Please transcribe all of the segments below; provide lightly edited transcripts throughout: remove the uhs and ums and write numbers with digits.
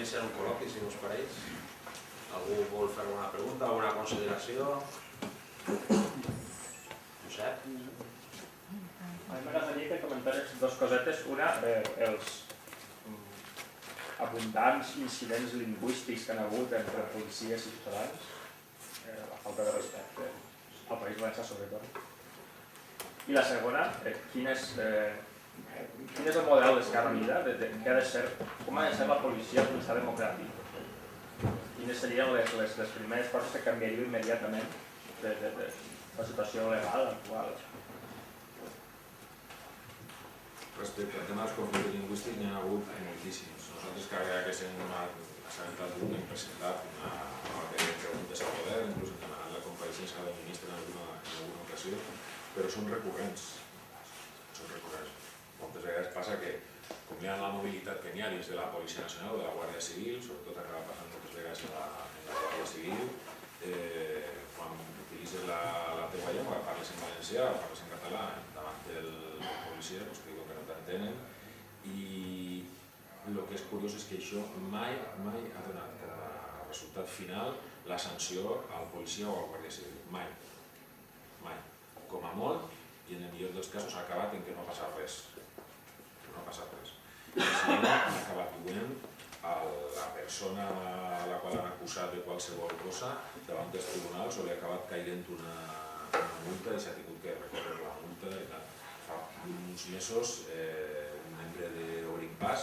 iniciar un col·loqui, si us pareix. Algú vol fer alguna pregunta, alguna consideració? Josep? A mi m'agradaria que comentares dues cosetes. Una, els abundants incidents lingüístics que han hagut entre policies i ciutadans, la falta de respecte al País Valencià sobretot. I la segona, quin és el model d'Esquerra Unida, com ha de ser la policia en un estat democràtic? Quines serien les primeres coses que canviaria immediatament de la situació legal actual? Respecte al tema dels conflictes lingüístics n'hi ha hagut moltíssims. Nosaltres cada que s'ha assabentat d'un hem presentat una bateria de preguntes al govern, inclús hem demanat la compareixença del ministre en alguna ocasió, però són recurrents. Moltes vegades passa que, com hi ha la mobilitat que n'hi ha dins de la Policia Nacional o de la Guàrdia Civil, sobretot acaba passant moltes vegades en la Guàrdia Civil, quan utilitzes la teva llengua, parles en valencià o parles en català davant del policia, doncs que diuen que no t'entenen, i el que és curiós és que això mai ha donat com a resultat final la sanció al policia o al guàrdia civil. Mai. Com a molt, i en el millor dels casos ha acabat en que no ha passat res. I si no, ha acabat duent a la persona a la qual han acusat de qualsevol cosa davant dels tribunals o li ha acabat caient una multa i s'ha tingut que recórrer la multa i tal. Fa uns mesos un membre d'Orimpàs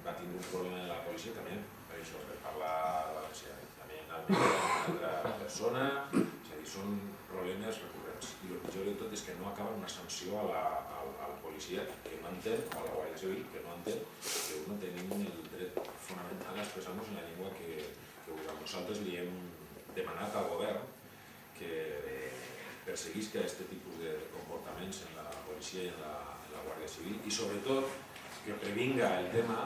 va tindre un problema de la policia també per això, per parlar valencià. També una altra persona, és a dir, són problemes recurrents. I el pitjor de tot és que no acaba una sanció al policia que no entén, o a la Guàrdia Civil que no entén que no tenim el dret fonamental a expressar-nos en la llengua que nosaltres li hem demanat al govern que perseguisca aquest tipus de comportaments en la policia i en la Guàrdia Civil i sobretot que previnga el tema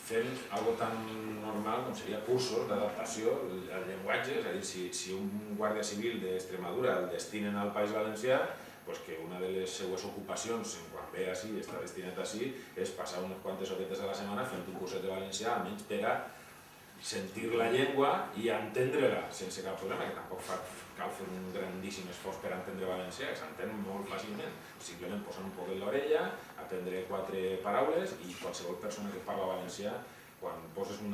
fent algo tan normal com seria cursos d'adaptació al llenguatge, és a dir, si un guàrdia civil d'Extremadura el destinen al País Valencià, que una de les seues ocupacions quan ve així, està destinat així, és passar unes quantes horetes a la setmana fent un curset de valencià, almenys per a sentir la llengua i entendre-la sense cap problema, que tampoc cal fer un grandíssim esforç per entendre valencià, que s'entén molt fàcilment, simplement posar un poc en l'orella, aprendre 4 paraules i qualsevol persona que parla valencià, quan te posen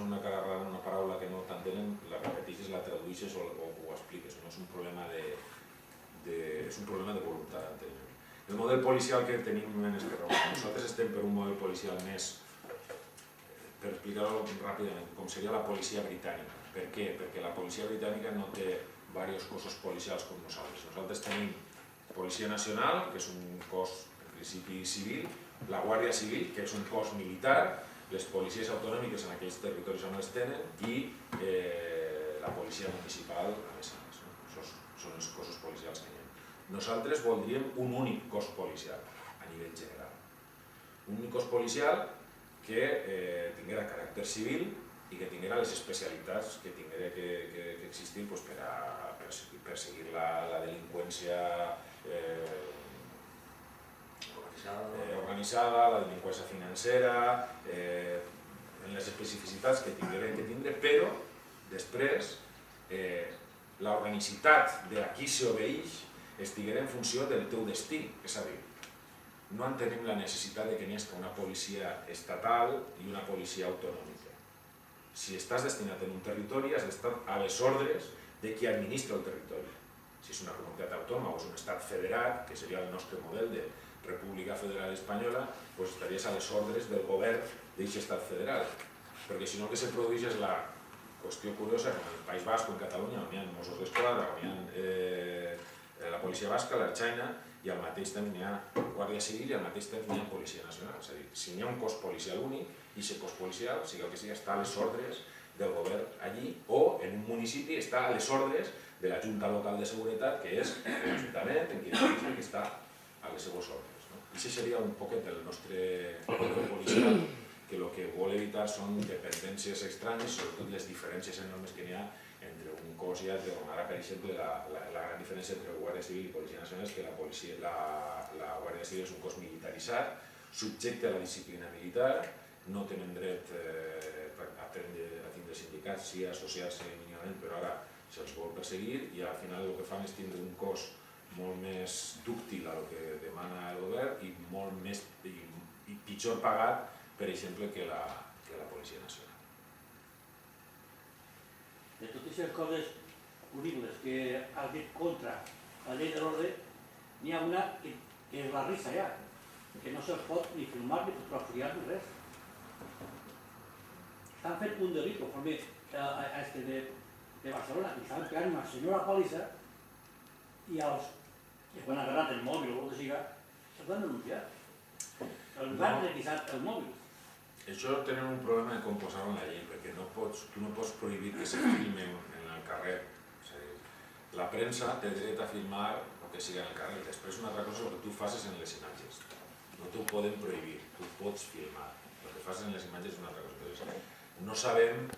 una cara rara en una paraula que no t'entenen, la repeteixes, la tradueixes o ho expliques, no és un problema de voluntat d'entendre. El model policial que tenim en Esquerra Unida, nosaltres estem per un model policial més, per explicar-ho ràpidament, com seria la policia britànica. Per què? Perquè la policia britànica no té diversos cossos policials com nosaltres. Nosaltres tenim Policia Nacional, que és un cos, en principi, civil, la Guàrdia Civil, que és un cos militar, les policies autonòmiques en aquells territoris on es tenen i la policia municipal, a més a més. Són els cossos policials que hi ha. Nosaltres voldríem un únic cos policial a nivell general. Un únic cos policial que tinguera caràcter civil i que tinguera les especialitats que tinguera que existir per a perseguir la delinqüència organitzada, la delinqüència financera, en les especificitats que tinguera que tindre, però després l'organicitat de a qui s'obeeix estiguera en funció del teu destí, és a dir, no entenem la necessitat que n'hi hagi una policia estatal i una policia autonòmica. Si estàs destinat en un territori, has d'estar a les ordres de qui administra el territori. Si és una comunitat autònoma o és un estat federat, que seria el nostre model de República Federal Espanyola, doncs estaries a les ordres del govern d'aquest estat federal. Perquè si no el que se produeix és la qüestió curiosa, com en el País Basc o en Catalunya, on hi ha Mossos d'Esquadra, on hi ha la policia basca, l'Ertzaina, i al mateix temps n'hi ha Guàrdia Civil i al mateix temps n'hi ha Policia Nacional. És a dir, si n'hi ha un cos policial únic, i aquest cos policial, sigui el que sigui, està a les ordres del govern allí, o en un municipi està a les ordres de la Junta Local de Seguretat, que és l'Ajuntament, en qui està a les seues ordres. I això seria un poquet el nostre model policial, que el que vol evitar són dependències estranyes, sobretot les diferències enormes que n'hi ha entre un cos i altre. Ara, per exemple, la gran diferència entre Guàrdia Civil i Policia Nacional és que la Guàrdia Civil és un cos militaritzat, subjecte a la disciplina militar, no tenen dret a tindre sindicats, sí a associar-se mínimament, però ara se'ls vol perseguir i al final el que fan és tindre un cos molt més dúctil al que demana el govern i molt més i pitjor pagat, per exemple, que la Policia Nacional. De totes aquestes coses horribles que has dit contra la llei de l'ordre, n'hi ha una que és la risa ja, que no se'ls pot ni filmar ni fotografiar ni res. Estan fent un delit conforme a este de Barcelona, que estaven pegant una senyora paliza i quan han agarrat el mòbil o el que siga, se'ls van denunciar. Els han requisat el mòbil. Això tenen un problema de com posar-ho en la llei, perquè tu no pots prohibir que se filme en el carrer. És a dir, la premsa té dret a filmar el que siga en el carrer. Després una altra cosa és el que tu facis en les imatges. No t'ho poden prohibir, tu pots filmar. El que facis en les imatges és una altra cosa. Entonces, no sabem